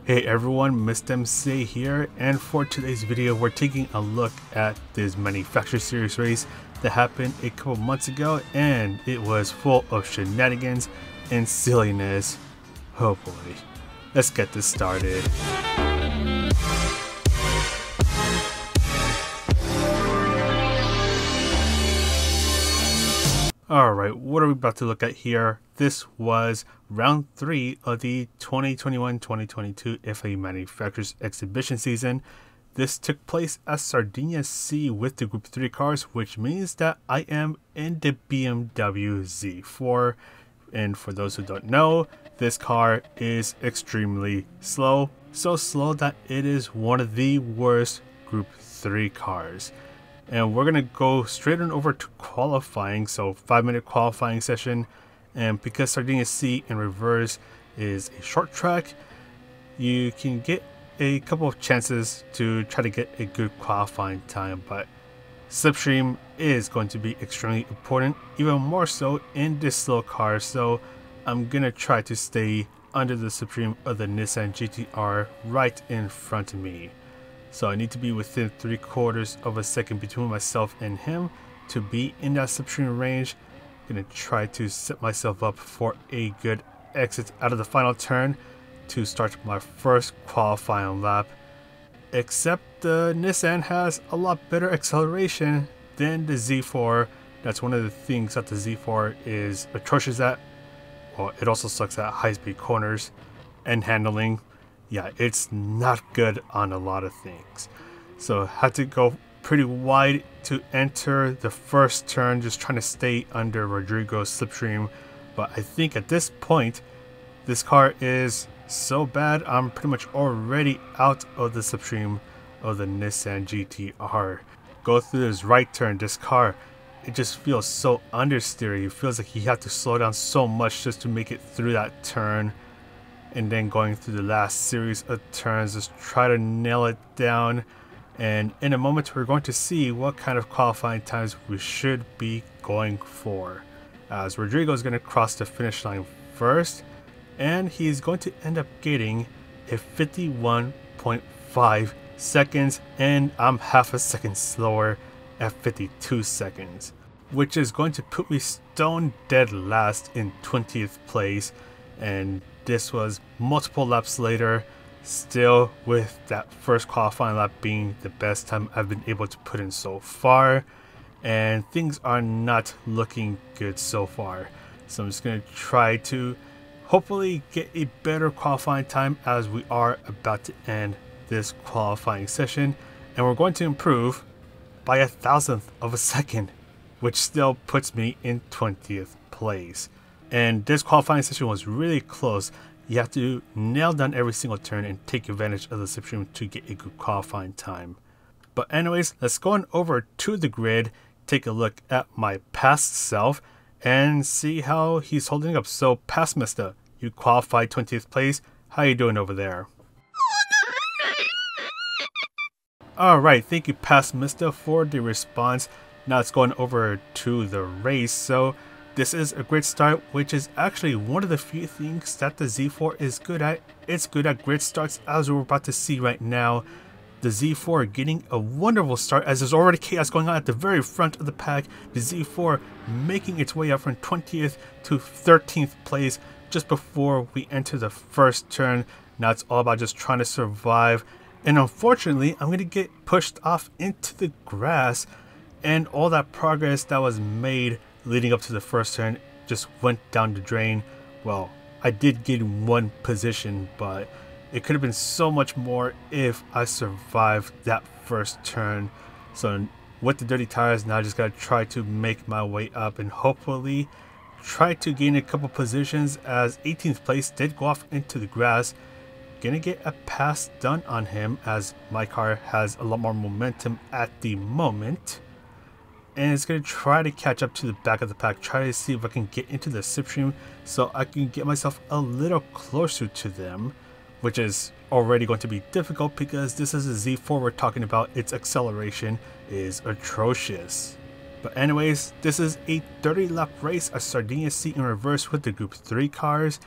Hey everyone, Mr. MC here, and for today's video we're taking a look at this Manufacturer Series race that happened a couple months ago, and it was full of shenanigans and silliness. Oh boy, let's get this started. Alright, what are we about to look at here? This was round 3 of the 2021-2022 FA Manufacturers Exhibition season. This took place at Sardegna C with the Group 3 cars, which means that I am in the Bmw Z4. And for those who don't know, this car is extremely slow. So slow that it is one of the worst Group 3 cars. And we're going to go straight on over to qualifying, so 5-minute qualifying session. And because Sardegna C Reverse is a short track, you can get a couple of chances to try to get a good qualifying time, but slipstream is going to be extremely important, even more so in this slow car. So I'm going to try to stay under the slipstream of the Nissan GTR right in front of me. So I need to be within 3/4 of a second between myself and him to be in that slipstream range. I'm going to try to set myself up for a good exit out of the final turn to start my first qualifying lap. Except the Nissan has a lot better acceleration than the Z4. That's one of the things that the Z4 is atrocious at. Well, it also sucks at high-speed corners and handling. Yeah, it's not good on a lot of things. So had to go pretty wide to enter the first turn, just trying to stay under Rodrigo's slipstream. But I think at this point, this car is so bad, I'm pretty much already out of the slipstream of the Nissan GTR. Go through this right turn, this car, it just feels so understeery. It feels like you have to slow down so much just to make it through that turn. And then going through the last series of turns, just try to nail it down. And in a moment we're going to see what kind of qualifying times we should be going for, as Rodrigo is going to cross the finish line first, and he's going to end up getting a 51.5 seconds, and I'm half a second slower at 52 seconds, which is going to put me stone dead last in 20th place. And this was multiple laps later, still with that first qualifying lap being the best time I've been able to put in so far, and things are not looking good so far. So I'm just going to try to hopefully get a better qualifying time, as we are about to end this qualifying session, and we're going to improve by 1,000th of a second, which still puts me in 20th place. And this qualifying session was really close. You have to nail down every single turn and take advantage of the slipstream to get a good qualifying time. But anyways, let's go on over to the grid, take a look at my past self, and see how he's holding up. So, past Mister, you qualified 20th place. How you doing over there? Alright, thank you past Mister for the response. Now let's go on over to the race. So this is a great start, which is actually one of the few things that the Z4 is good at. It's good at grid starts, as we're about to see right now. The Z4 getting a wonderful start, as there's already chaos going on at the very front of the pack. The Z4 making its way up from 20th to 13th place just before we enter the first turn. Now it's all about just trying to survive. And unfortunately, I'm going to get pushed off into the grass, and all that progress that was made leading up to the first turn just went down the drain. Well, I did get one position, but it could have been so much more if I survived that first turn. So with the dirty tires, now I just gotta try to make my way up and hopefully try to gain a couple positions, as 18th place did go off into the grass. Gonna get a pass done on him, as my car has a lot more momentum at the moment. And it's going to try to catch up to the back of the pack, try to see if I can get into the slipstream so I can get myself a little closer to them, which is already going to be difficult because this is a Z4 we're talking about. Its acceleration is atrocious. But anyways, this is a 30-lap race at Sardegna C Reverse with the Group 3 cars.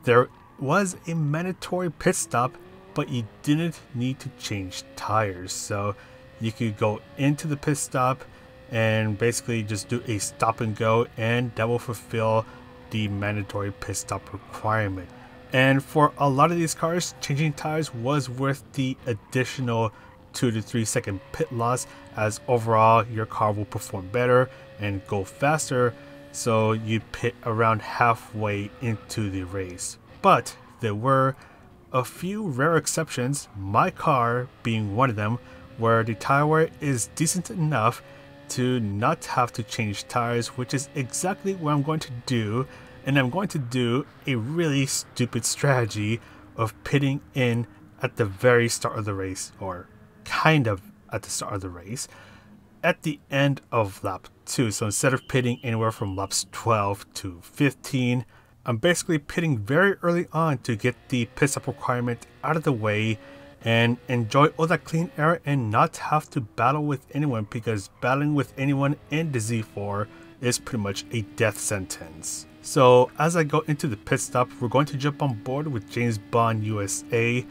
There was a mandatory pit stop but you didn't need to change tires. So you could go into the pit stop and basically just do a stop and go, and that will fulfill the mandatory pit stop requirement. And for a lot of these cars, changing tires was worth the additional 2 to 3 second pit loss, as overall your car will perform better and go faster, so you pit around halfway into the race. But there were a few rare exceptions, my car being one of them, where the tire wear is decent enough to not have to change tires, which is exactly what I'm going to do. And I'm going to do a really stupid strategy of pitting in at the very start of the race, or kind of at the start of the race, at the end of lap 2. So instead of pitting anywhere from laps 12 to 15, I'm basically pitting very early on to get the pit stop requirement out of the way and enjoy all that clean air and not have to battle with anyone, because battling with anyone in the Z4 is pretty much a death sentence. So as I go into the pit stop, we're going to jump on board with James Bond USA,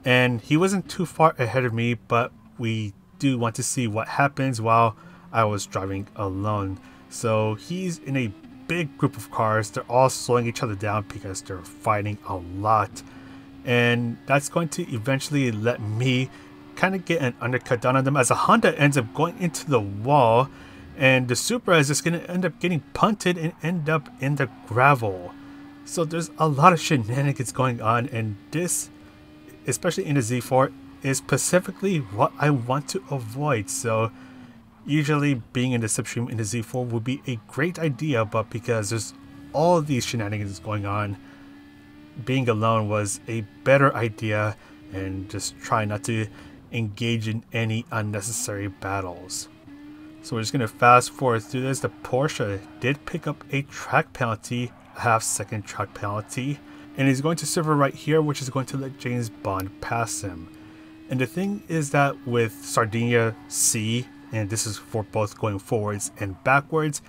and he wasn't too far ahead of me, but we do want to see what happens while I was driving alone. So he's in a big group of cars, they're all slowing each other down because they're fighting a lot, and that's going to eventually let me kind of get an undercut down on them, as a Honda ends up going into the wall, and the Supra is just going to end up getting punted and end up in the gravel. So there's a lot of shenanigans going on, and this, especially in the Z4, is specifically what I want to avoid. So usually being in the slipstream in the Z4 would be a great idea, but because there's all these shenanigans going on, being alone was a better idea, and just try not to engage in any unnecessary battles. So we're just going to fast forward through this. The Porsche did pick up a track penalty, a half-second track penalty, and he's going to serve right here, which is going to let James Bond pass him. And the thing is that with Sardegna C, and this is for both going forwards and backwards,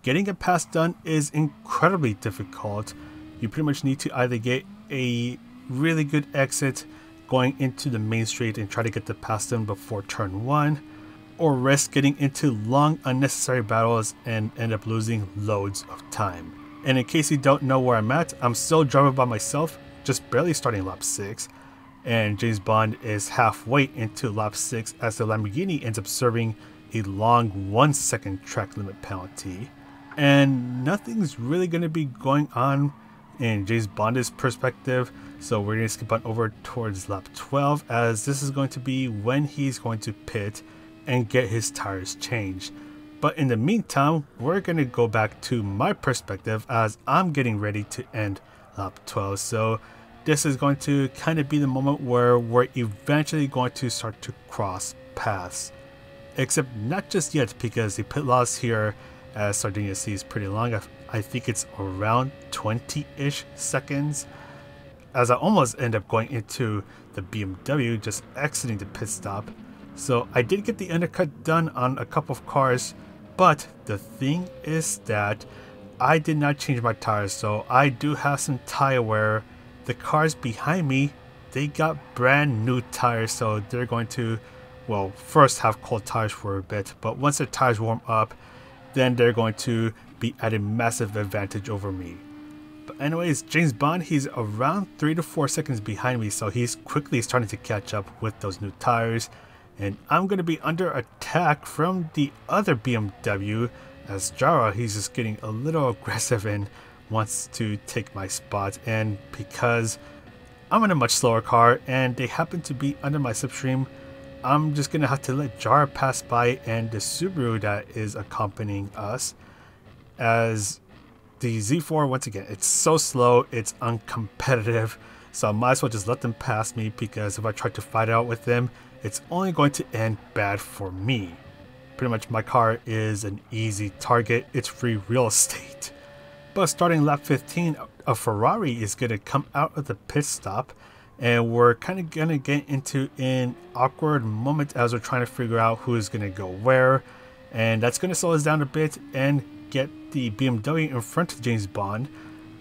getting a pass done is incredibly difficult. You pretty much need to either get a really good exit going into the main street and try to get the pass done before turn 1, or risk getting into long unnecessary battles and end up losing loads of time. And in case you don't know where I'm at, I'm still driving by myself, just barely starting lap 6, and James Bond is halfway into lap 6 as the Lamborghini ends up serving a long 1 second track limit penalty. And nothing's really going to be going on in James Bond's perspective, so we're going to skip on over towards lap 12, as this is going to be when he's going to pit and get his tires changed. But in the meantime, we're going to go back to my perspective as I'm getting ready to end lap 12. So this is going to kind of be the moment where we're eventually going to start to cross paths. Except not just yet, because the pit loss here as Sardegna C is pretty long. I think it's around 20-ish seconds, as I almost end up going into the BMW, just exiting the pit stop. So I did get the undercut done on a couple of cars, but the thing is that I did not change my tires, so I do have some tire wear. The cars behind me, they got brand new tires, so they're going to, well, first have cold tires for a bit, but once their tires warm up, then they're going to be at a massive advantage over me. But anyways, James Bond, he's around 3 to 4 seconds behind me, so he's quickly starting to catch up with those new tires. And I'm going to be under attack from the other BMW, as Jara, he's just getting a little aggressive and wants to take my spot. And because I'm in a much slower car and they happen to be under my slipstream, I'm just going to have to let Jara pass by and the Subaru that is accompanying us, as the Z4, once again, it's so slow, it's uncompetitive. So I might as well just let them pass me, because if I try to fight out with them, it's only going to end bad for me. Pretty much my car is an easy target, it's free real estate. But starting lap 15, a Ferrari is going to come out of the pit stop, and we're kind of going to get into an awkward moment as we're trying to figure out who is going to go where. And that's going to slow us down a bit and get the BMW in front of James Bond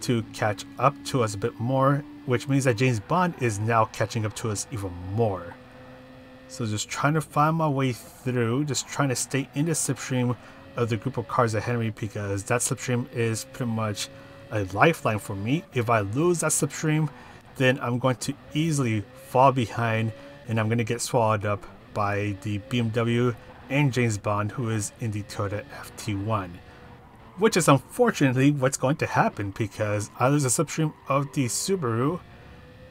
to catch up to us a bit more. which means that James Bond is now catching up to us even more. So just trying to find my way through, just trying to stay in the slipstream of the group of cars ahead of me, because that slipstream is pretty much a lifeline for me. If I lose that slipstream, then I'm going to easily fall behind and I'm going to get swallowed up by the BMW and James Bond, who is in the Toyota FT1. Which is unfortunately what's going to happen, because I lose a slipstream of the Subaru,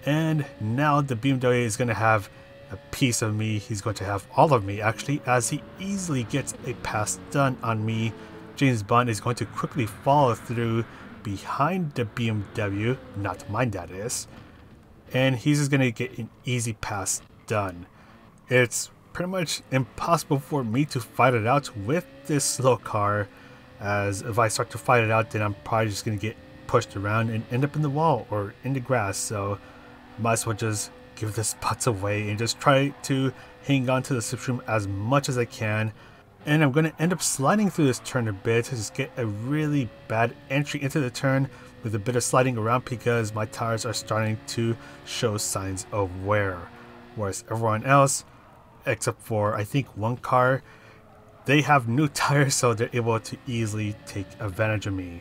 and now the BMW is going to have a piece of me. He's going to have all of me actually, as he easily gets a pass done on me. James Bond is going to quickly follow through behind the BMW, not mine that is, and he's just going to get an easy pass done. It's pretty much impossible for me to fight it out with this slow car, as if I start to fight it out, then I'm probably just going to get pushed around and end up in the wall or in the grass. So might as well just give the spots away and just try to hang on to the slipstream as much as I can. And I'm going to end up sliding through this turn a bit to just get a really bad entry into the turn with a bit of sliding around, because my tires are starting to show signs of wear. Whereas everyone else, except for I think one car, they have new tires, so they're able to easily take advantage of me.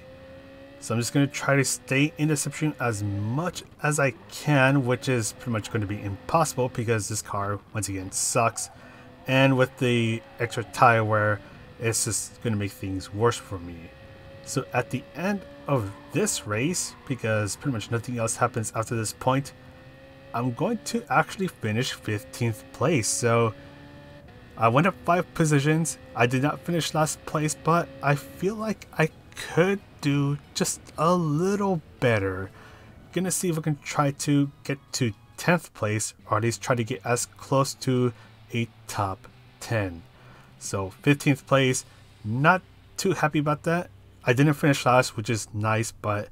So I'm just going to try to stay in the slipstream as much as I can, which is pretty much going to be impossible because this car, once again, sucks. And with the extra tire wear, it's just going to make things worse for me. So at the end of this race, because pretty much nothing else happens after this point, I'm going to actually finish 15th place. So I went up 5 positions. I did not finish last place, but I feel like I could do just a little better. Gonna see if I can try to get to 10th place, or at least try to get as close to a top 10. So 15th place, not too happy about that. I didn't finish last, which is nice, but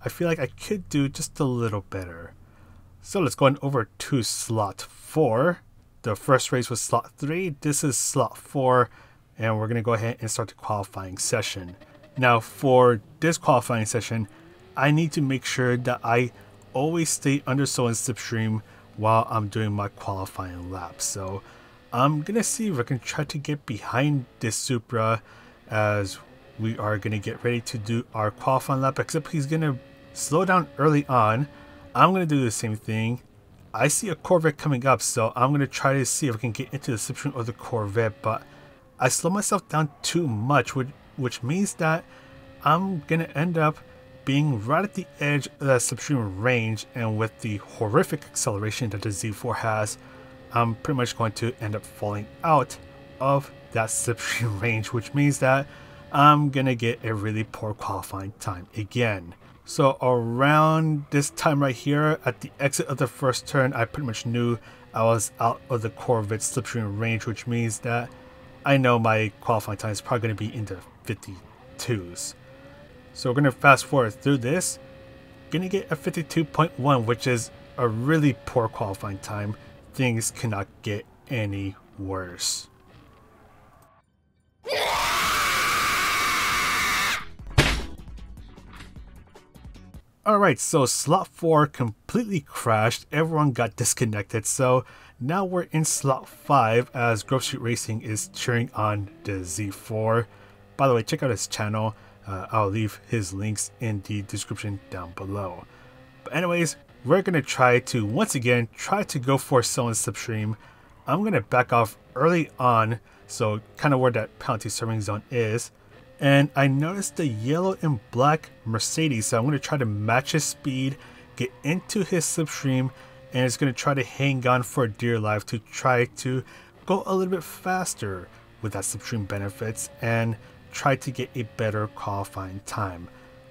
I feel like I could do just a little better. So let's go on over to slot 4. The first race was slot 3. This is slot 4, and we're going to go ahead and start the qualifying session. Now for this qualifying session, I need to make sure that I always stay under someone's slipstream while I'm doing my qualifying lap. So I'm going to see if I can try to get behind this Supra as we are going to get ready to do our qualifying lap, except he's going to slow down early on. I'm going to do the same thing. I see a Corvette coming up, so I'm going to try to see if I can get into the slipstream of the Corvette, but I slow myself down too much, which means that I'm going to end up being right at the edge of that slipstream range, and with the horrific acceleration that the Z4 has, I'm pretty much going to end up falling out of that slipstream range, which means that I'm going to get a really poor qualifying time again. So around this time right here, at the exit of the first turn, I pretty much knew I was out of the Corvette slipstream range, which means that I know my qualifying time is probably going to be in the 52s. So we're going to fast forward through this. Going to get a 52.1, which is a really poor qualifying time. Things cannot get any worse. Alright, so slot 4 completely crashed, everyone got disconnected, so now we're in slot 5 as Grove Street Racing is cheering on the Z4. By the way, check out his channel, I'll leave his links in the description down below. But anyways, we're going to try to, once again, try to go for someone's slipstream. I'm going to back off early on, so kind of where that penalty serving zone is. And I noticed the yellow and black Mercedes, so I'm going to try to match his speed, get into his slipstream, and it's going to try to hang on for dear life to try to go a little bit faster with that slipstream benefits and try to get a better qualifying time,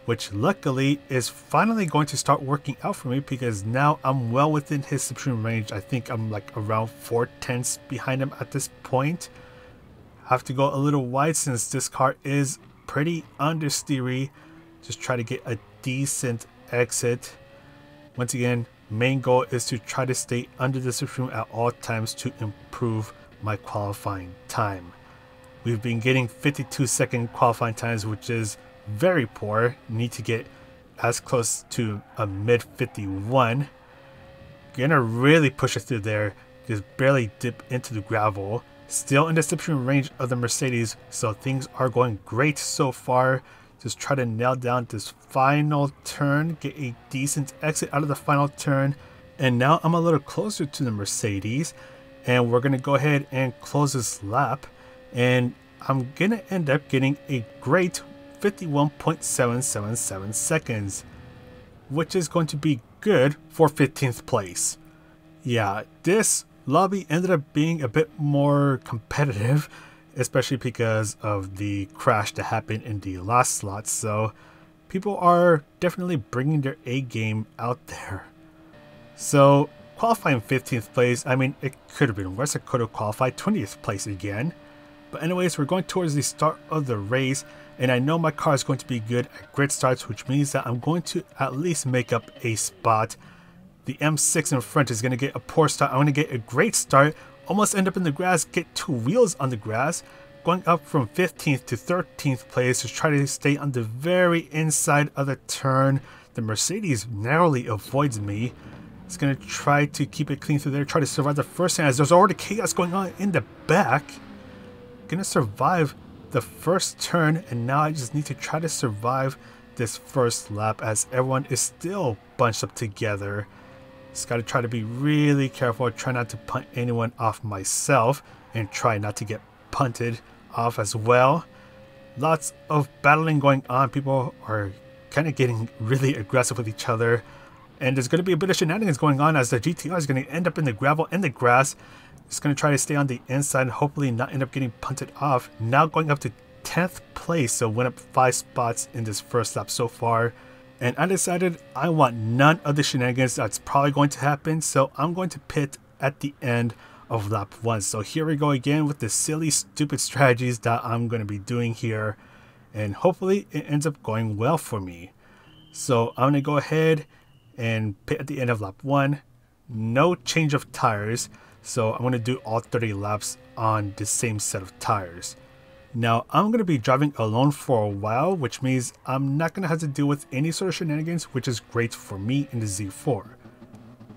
which luckily is finally going to start working out for me, because now I'm well within his slipstream range. I think I'm like around 4/10 behind him at this point. Have to go a little wide since this car is pretty understeery. Just try to get a decent exit. Once again, main goal is to try to stay under the slipstream at all times to improve my qualifying time. We've been getting 52-second qualifying times, which is very poor. Need to get as close to a mid 51 gonna really push it through there. Just barely dip into the gravel. Still in the slipstream range of the Mercedes, so things are going great so far. Just try to nail down this final turn, get a decent exit out of the final turn. And now I'm a little closer to the Mercedes, and we're gonna go ahead and close this lap. And I'm gonna end up getting a great 51.777 seconds, which is going to be good for 15th place. Yeah, this lobby ended up being a bit more competitive, especially because of the crash that happened in the last slot. So people are definitely bringing their A game out there. So qualifying 15th place, I mean, it could have been worse. I could have qualified 20th place again. But anyways, we're going towards the start of the race, and I know my car is going to be good at grid starts, which means that I'm going to at least make up a spot. The M6 in front is going to get a poor start. I'm going to get a great start, almost end up in the grass, get 2 wheels on the grass, going up from 15th to 13th place to try to stay on the very inside of the turn. The Mercedes narrowly avoids me. It's going to try to keep it clean through there, try to survive the first turn as there's already chaos going on in the back. Going to survive the first turn, and now I just need to try to survive this first lap as everyone is still bunched up together. Just got to try to be really careful, try not to punt anyone off myself, and try not to get punted off as well. Lots of battling going on. People are kind of getting really aggressive with each other, and there's going to be a bit of shenanigans going on as the GTR is going to end up in the gravel and the grass. It's going to try to stay on the inside and hopefully not end up getting punted off. Now going up to 10th place, so went up 5 spots in this first lap so far. And I decided I want none of the shenanigans that's probably going to happen, so I'm going to pit at the end of lap 1. So here we go again with the silly, stupid strategies that I'm going to be doing here, and hopefully it ends up going well for me. So I'm going to go ahead and pit at the end of lap 1. No change of tires, so I'm going to do all 30 laps on the same set of tires. Now, I'm going to be driving alone for a while, which means I'm not going to have to deal with any sort of shenanigans, which is great for me in the Z4.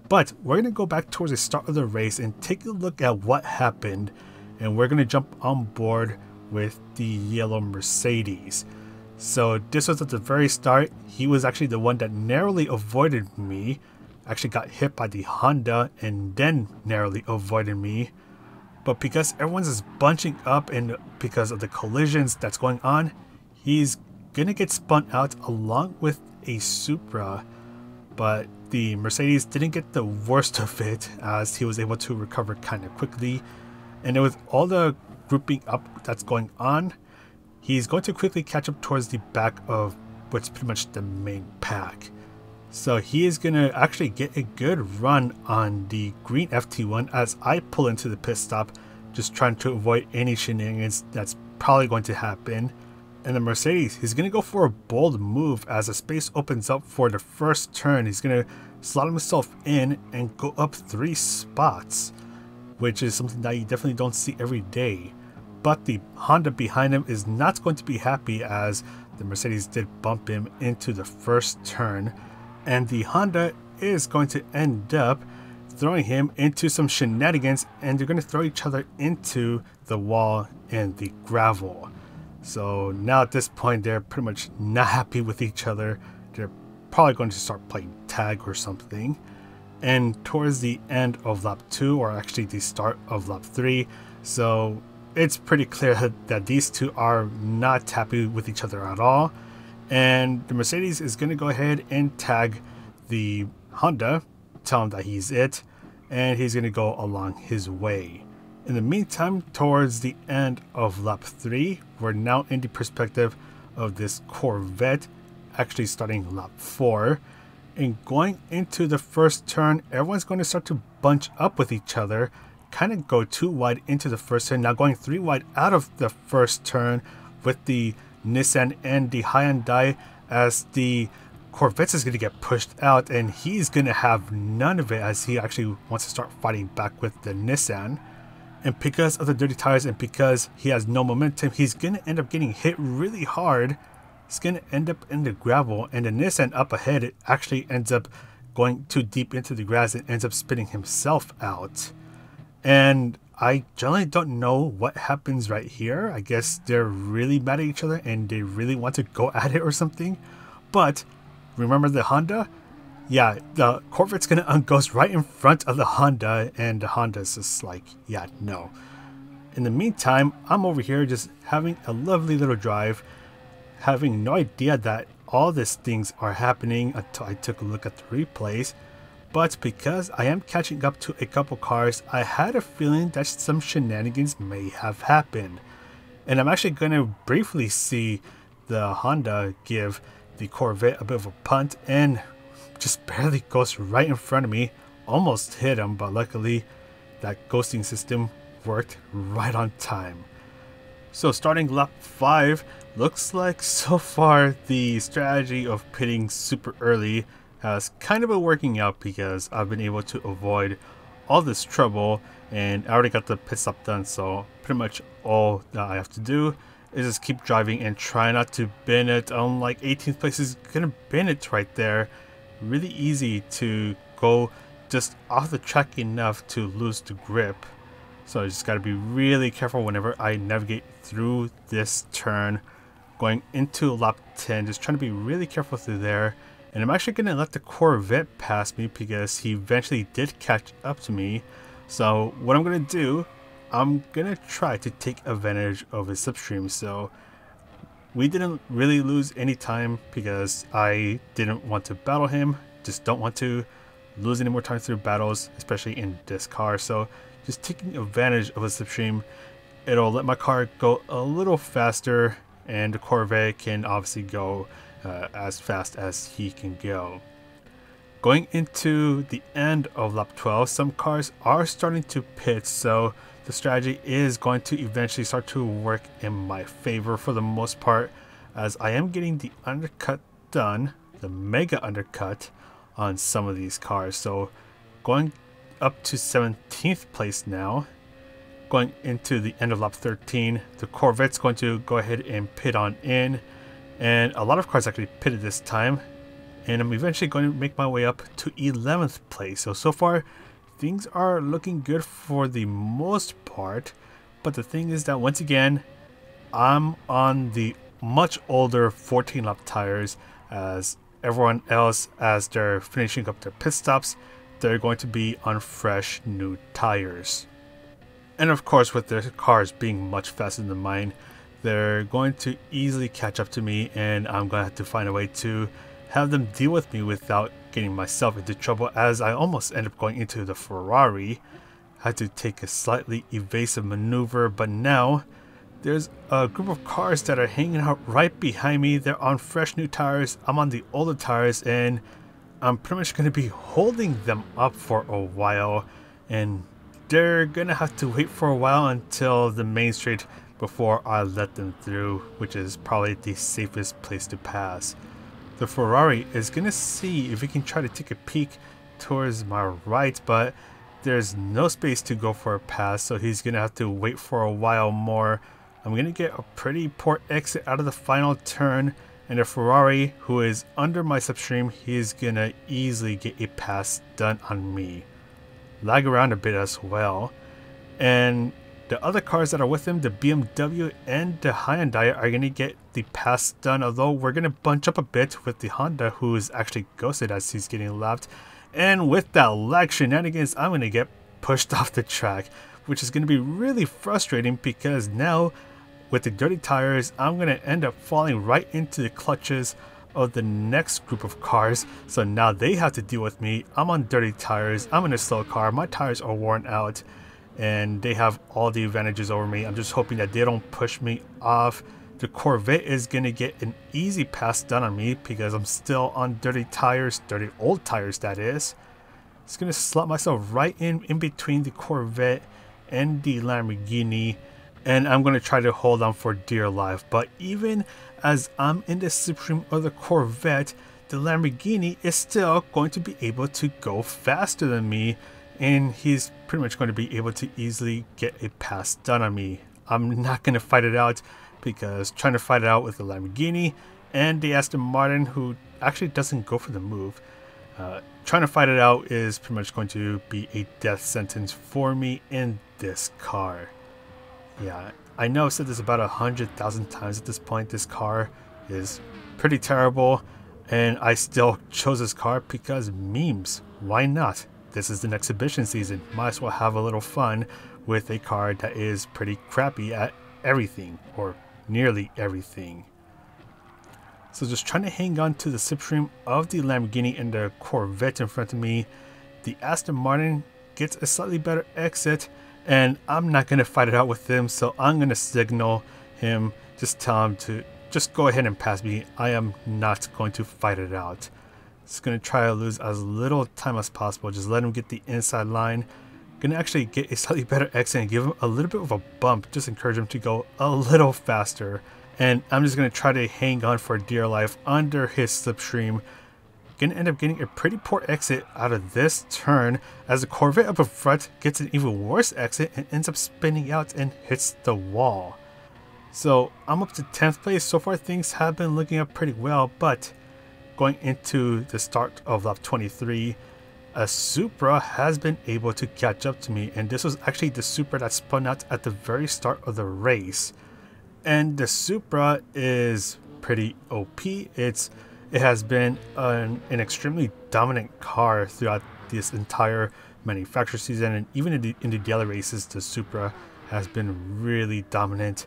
But we're going to go back towards the start of the race and take a look at what happened, and we're going to jump on board with the yellow Mercedes. So this was at the very start. He was actually the one that narrowly avoided me, actually got hit by the Honda and then narrowly avoided me. But because everyone's is bunching up and because of the collisions that's going on, he's gonna get spun out along with a Supra. But the Mercedes didn't get the worst of it as he was able to recover kind of quickly. And with all the grouping up that's going on, he's going to quickly catch up towards the back of what's pretty much the main pack. So he is going to actually get a good run on the green FT1 as I pull into the pit stop, just trying to avoid any shenanigans that's probably going to happen. And the Mercedes, he's going to go for a bold move as the space opens up for the first turn. He's going to slot himself in and go up 3 spots, which is something that you definitely don't see every day. But the Honda behind him is not going to be happy as the Mercedes did bump him into the first turn. And the Honda is going to end up throwing him into some shenanigans, and they're going to throw each other into the wall and the gravel. So now at this point, they're pretty much not happy with each other. They're probably going to start playing tag or something. And towards the end of lap 2, or actually the start of lap 3, so it's pretty clear that these two are not happy with each other at all. And the Mercedes is going to go ahead and tag the Honda, tell him that he's it, and he's going to go along his way. In the meantime, towards the end of lap 3, we're now in the perspective of this Corvette, actually starting lap 4. And going into the first turn, everyone's going to start to bunch up with each other, kind of go 2 wide into the first turn, now going 3 wide out of the first turn with the Nissan and the Hyundai, as the Corvette is going to get pushed out and he's going to have none of it as he actually wants to start fighting back with the Nissan. And because of the dirty tires and because he has no momentum, he's going to end up getting hit really hard. He's going to end up in the gravel, and the Nissan up ahead, it actually ends up going too deep into the grass and ends up spinning himself out. And I generally don't know what happens right here. I guess they're really mad at each other and they really want to go at it or something. But remember the Honda? Yeah, the Corvette's gonna unghost right in front of the Honda, and the Honda's just like, yeah, no. In the meantime, I'm over here just having a lovely little drive, having no idea that all these things are happening until I took a look at the replays. But because I am catching up to a couple cars, I had a feeling that some shenanigans may have happened. And I'm actually going to briefly see the Honda give the Corvette a bit of a punt and just barely goes right in front of me. Almost hit him, but luckily that ghosting system worked right on time. So starting lap 5, looks like so far the strategy of pitting super early has kind of been working out because I've been able to avoid all this trouble and I already got the pit stop done, so pretty much all that I have to do is just keep driving and try not to bin it. Like 18th place is gonna bin it right there. Really easy to go just off the track enough to lose the grip. So I just gotta be really careful whenever I navigate through this turn. Going into lap 10, just trying to be really careful through there. And I'm actually going to let the Corvette pass me because he eventually did catch up to me. So what I'm going to do, I'm going to try to take advantage of his slipstream. So we didn't really lose any time because I didn't want to battle him. Just don't want to lose any more time through battles, especially in this car. So just taking advantage of a slipstream, it'll let my car go a little faster and the Corvette can obviously go as fast as he can go. Going into the end of lap 12, some cars are starting to pit, so the strategy is going to eventually start to work in my favor for the most part, as I am getting the undercut done, the mega undercut on some of these cars. So going up to 17th place now. Going into the end of lap 13, the Corvette's going to go ahead and pit on in. And a lot of cars actually pitted this time. And I'm eventually going to make my way up to 11th place. So far, things are looking good for the most part. But the thing is that once again, I'm on the much older 14 lap tires, as everyone else, as they're finishing up their pit stops, they're going to be on fresh new tires. And of course, with their cars being much faster than mine, they're going to easily catch up to me, and I'm going to have to find a way to have them deal with me without getting myself into trouble, as I almost end up going into the Ferrari. Had to take a slightly evasive maneuver, but now there's a group of cars that are hanging out right behind me. They're on fresh new tires. I'm on the older tires, and I'm pretty much going to be holding them up for a while, and they're gonna have to wait for a while until the main straight before I let them through, which is probably the safest place to pass. The Ferrari is gonna see if he can try to take a peek towards my right, but there's no space to go for a pass, so he's gonna have to wait for a while more. I'm gonna get a pretty poor exit out of the final turn, and the Ferrari, who is under my slipstream, he's gonna easily get a pass done on me. Lag around a bit as well, and the other cars that are with him, the BMW and the Hyundai, are going to get the pass done, although we're going to bunch up a bit with the Honda, who is actually ghosted as he's getting lapped. And with that lag shenanigans, I'm going to get pushed off the track, which is going to be really frustrating because now with the dirty tires, I'm going to end up falling right into the clutches of the next group of cars. So now they have to deal with me. I'm on dirty tires, I'm in a slow car, my tires are worn out, and they have all the advantages over me. I'm just hoping that they don't push me off. The Corvette is gonna get an easy pass done on me because I'm still on dirty tires, dirty old tires that is. It's gonna slot myself right in between the Corvette and the Lamborghini, and I'm going to try to hold on for dear life. But even as I'm in the slipstream of the Corvette, the Lamborghini is still going to be able to go faster than me, and he's pretty much going to be able to easily get a pass done on me. I'm not going to fight it out, because trying to fight it out with the Lamborghini and the Aston Martin, who actually doesn't go for the move, Trying to fight it out is pretty much going to be a death sentence for me in this car. Yeah, I know I've said this about 100,000 times at this point. This car is pretty terrible, and I still chose this car because memes. Why not? This is an exhibition season. Might as well have a little fun with a car that is pretty crappy at everything, or nearly everything. So just trying to hang on to the slipstream of the Lamborghini and the Corvette in front of me. The Aston Martin gets a slightly better exit, and I'm not going to fight it out with him, so I'm going to signal him, just tell him to just go ahead and pass me. I am not going to fight it out. Just going to try to lose as little time as possible. Just let him get the inside line. Going to actually get a slightly better exit and give him a little bit of a bump. Just encourage him to go a little faster. And I'm just going to try to hang on for dear life under his slipstream. Going to end up getting a pretty poor exit out of this turn, as the Corvette up in front gets an even worse exit and ends up spinning out and hits the wall. So I'm up to 10th place. So far things have been looking up pretty well, but going into the start of lap 23, a Supra has been able to catch up to me, and this was actually the Supra that spun out at the very start of the race. And the Supra is pretty OP. It has been an extremely dominant car throughout this entire manufacturer season, and even in the daily races, the Supra has been really dominant.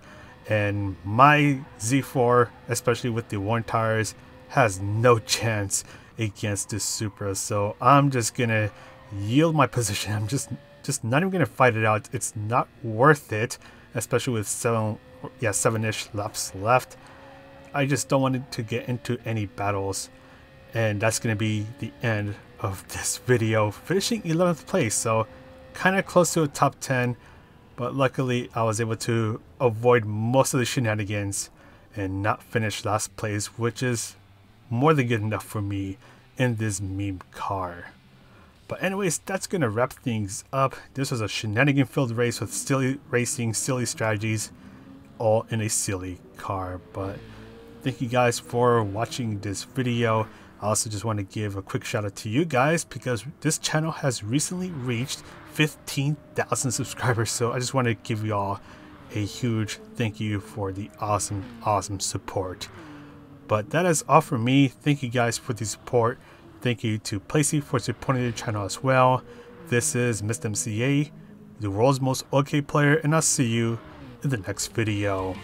And my Z4, especially with the worn tires, has no chance against this Supra. So I'm just gonna yield my position. I'm just not even gonna fight it out. It's not worth it, especially with 7-ish laps left. I just don't want it to get into any battles, and that's going to be the end of this video, finishing 11th place. So kind of close to a top 10, but luckily I was able to avoid most of the shenanigans and not finish last place, which is more than good enough for me in this meme car. But anyways, that's going to wrap things up. This was a shenanigan filled race with silly racing, silly strategies, all in a silly car. But thank you guys for watching this video. I also just want to give a quick shout out to you guys, because this channel has recently reached 15,000 subscribers. So I just want to give you all a huge thank you for the awesome support. But that is all from me. Thank you guys for the support. Thank you to Playseat for supporting the channel as well. This is Mr. MCA, the world's most okay player, and I'll see you in the next video.